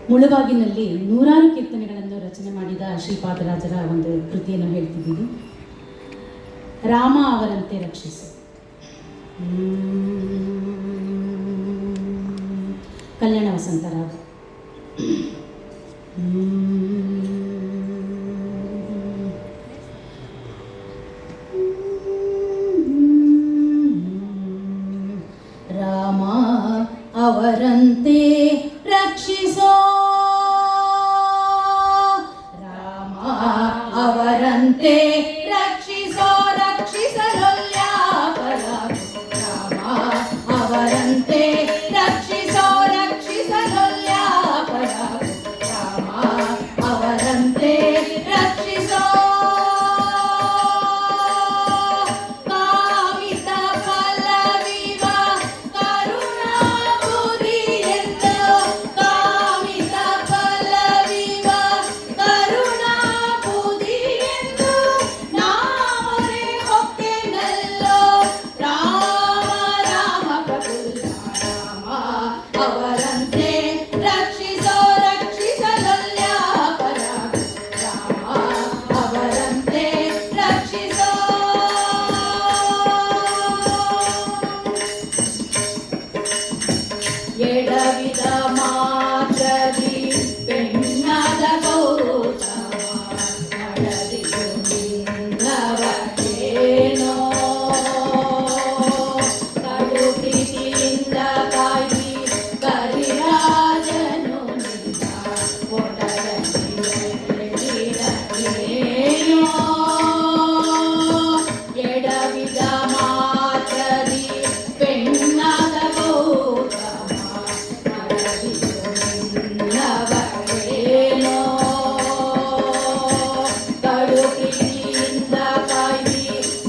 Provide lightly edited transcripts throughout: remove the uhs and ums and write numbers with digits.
ಮುಳುಬಾಗಿನಲ್ಲಿ ನೂರಾರು ಕೀರ್ತನೆಗಳನ್ನು ರಚನೆ ಮಾಡಿದ ಶ್ರೀಪಾದರಾಜರ ಒಂದು ಕೃತಿಯನ್ನು ಹೇಳ್ತಿದ್ದೀವಿ. ರಾಮ ಅವರಂತೆ ರಕ್ಷಿಸು. ಕಲ್ಯಾಣ ವಸಂತರಾವ್. ರಾಮ ಅವರಂತೆ ರಕ್ಷಿಸೋ, ರಾಮ ಅವರಂತೆ ರಕ್ಷಿಸೋ, ರಕ್ಷಿಸಲೊಲ್ಯಾಪರ. ರಾಮ ಅವರಂತೆ ರಕ್ಷಿಸೋ, ರಕ್ಷಿಸಲೊಲ್ಯಾಪರ. ರಾಮ ಅವರಂತೆ ರಕ್ಷಿಸೋ. ಎಡವಿದ ಮಾತ್ರದಿ ಬೆನ್ನದ ಗೌತಮ ನಡೆದಿದು ನಿನ್ನವರೇನೋ. ಕಡು ಪ್ರೀತಿಯಿಂದ ಕಾಯಿ ಕರಿರಾಜನು ನಿನ್ನ ಒಡಗೇನೋ. ಎಡವಿದ ಮಾತ್ರದಿ ಬೆನ್ನದ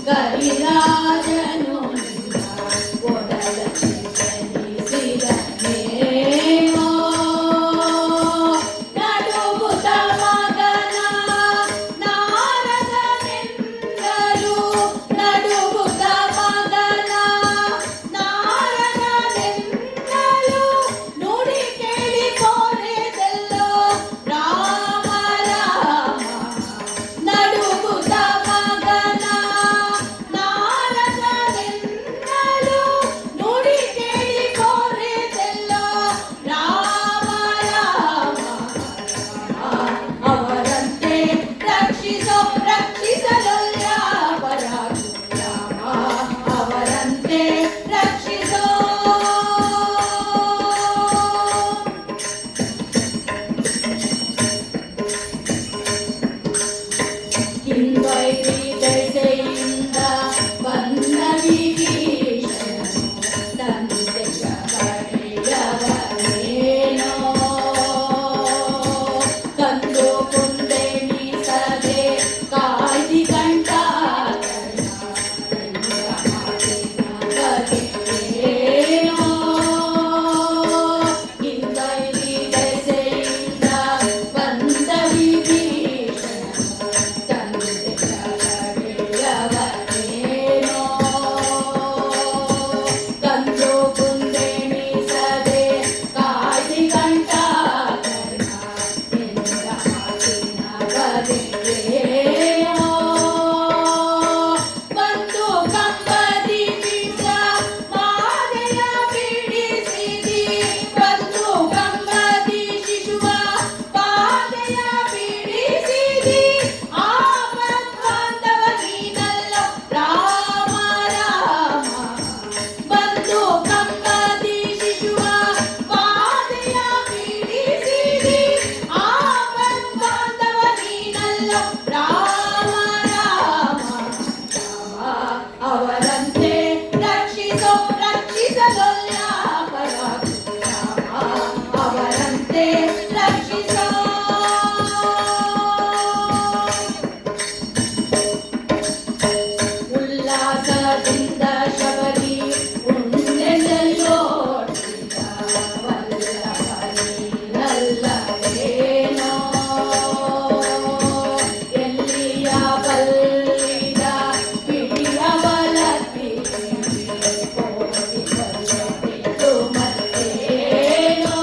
ಕರಿರಾಜನು ನಿನ್ನ ಒಡಲಲ್ಲಿ ಜನಿಸಿದನೇನೋ. ನಡುಗುತ್ತ ಮಗನ ನಾರದನೆಂದರು, ನಡುಗುತ್ತ ಮಗನ ನಾರದನೆಂದರು, ನುಡಿ ಕೇಳಿ ಕೋರೆದೆಲ್ಲೋ ರಾಮ ರಾಮ. ನಡುಗುತ್ತ ಮಗನ ನಾರದನೆಂದರು, ನುಡಿ ಕೇಳಿ ಕೋರೆದೆಲ್ಲೋ ರಾಮ ರಾಮ. ಅವರಂತೆ ರಕ್ಷಿಸೋ, ರಕ್ಷಿಸಲೊಲ್ಯಾಪರ. ರಾಮ ಅವರಂತೆ ರಕ್ಷಿಸೋ. ಕಿಂವೈರಿ ದೆಸೆಯಿಂದ ಬಂದ ವಿಭೀಷಣನು ತಂದೆಯ ಕಡೆಯವರೇನೋ. ಕಂದು ಕುಂದೆಣಿಸದೆ ಕಾಯ್ದಿ ಕಂಠಾಕರಣ ಬಗೆಯೇನೋ. ಕಿಂವೈರಿ ದೆಸೆಯಿಂದ ಬಂದ ವಿಭೀಷಣನು ತಂದೆಯ ಕಡೆಯವರೇನೋ. ಕಂದು ಕುಂದೆಣಿಸದೆ ಕಾಯ್ದಿ ಕಂಠಾಕರಣ ಮಾತಿನ ಬಗೆಯೇನೋ. ಬಂದು ಕಂಬದಿ ಬಿಸ ಮಾದೆಯ ಬಿಡಿಸಿದಿ, ಬಂದು ಕಂಬದಿ ಶಿಶುವ ಪಾದೆಯ ಬಿಡಿಸಿದಿ. ಆಪದ್ಬಾಂಧವ ನೀನಲ್ಲೋ ರಾಮ ರಾಮ. ಬಂದು ಕಂಬದಿ ಶಿಶುವ ಪಾದೆಯ ಬಿಡಿಸಿದಿ. ಆಪದ್ಬಾಂಧವ ನೀನಲ್ಲೋ ರಾಮ ರಾಮ. ರಾಮ ಅವರಂತೆ ರಕ್ಷಿಸೋ, ರಕ್ಷಿಸಲೊಲ್ಯಾಪರ. ರಾಮ ಅವರಂತೆ ರಕ್ಷಿಸೋ. ಉಲ್ಲಾಸದಿಂದ ಶಬರಿ ಉಣ್ಣೆಲ್ಲೋಡಿದ ವಲ್ಲಭನಲ್ಲವೇನೋ. ಎಲ್ಲಿಯ ಬಲ್ಲಿದ ಪಿಡಿಯ ಬಲತಿ ಕೋಟಿ ಬಲ್ಲದಿದ್ದು ಮತ್ತೇನೋ.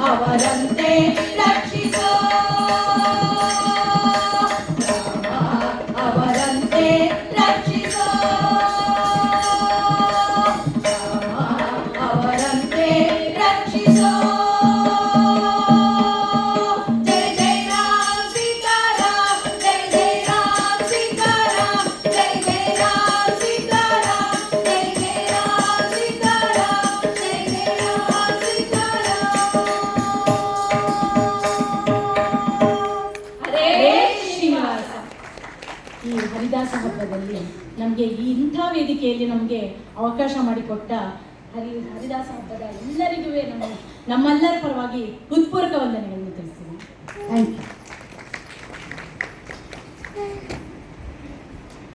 ಅವರಂತೆ ರಕ್ಷಿಸೋ ಅವರಂತೆ ರಕ್ಷಿಸೋ ಅವರಂತೆ ರಕ್ಷಿಸೋ ಜೈ ಜೈ ರಾಮ್ ಸೀತಾರಾಮ್ ಜೈ ಜೈ ರಾಮ್ ಸೀತಾರಾಮ್ ಜೈ ಜೈ ರಾಮ್ ಸೀತಾರಾಮ್ ಜೈ ಜೈ ರಾಮ್ ಸೀತಾರಾಮ್ ಜೈ ಜೈ ರಾಮ್ ಸೀತಾರಾಮ್ ಹರೇ ಶ್ರೀನಿವಾಸ. ಈ ಹರಿದಾಸ ಹಬ್ಬದಲ್ಲಿ ನಮಗೆ ಇಂಥ ವೇದಿಕೆಯಲ್ಲಿ ನಮಗೆ ಅವಕಾಶ ಮಾಡಿಕೊಟ್ಟ ಹರಿದಾಸ ಹಬ್ಬದ ಎಲ್ಲರಿಗೂ ನಮ್ಮೆಲ್ಲರ ಪರವಾಗಿ ಹೃತ್ಪೂರ್ವಕ ವಂದನೆ.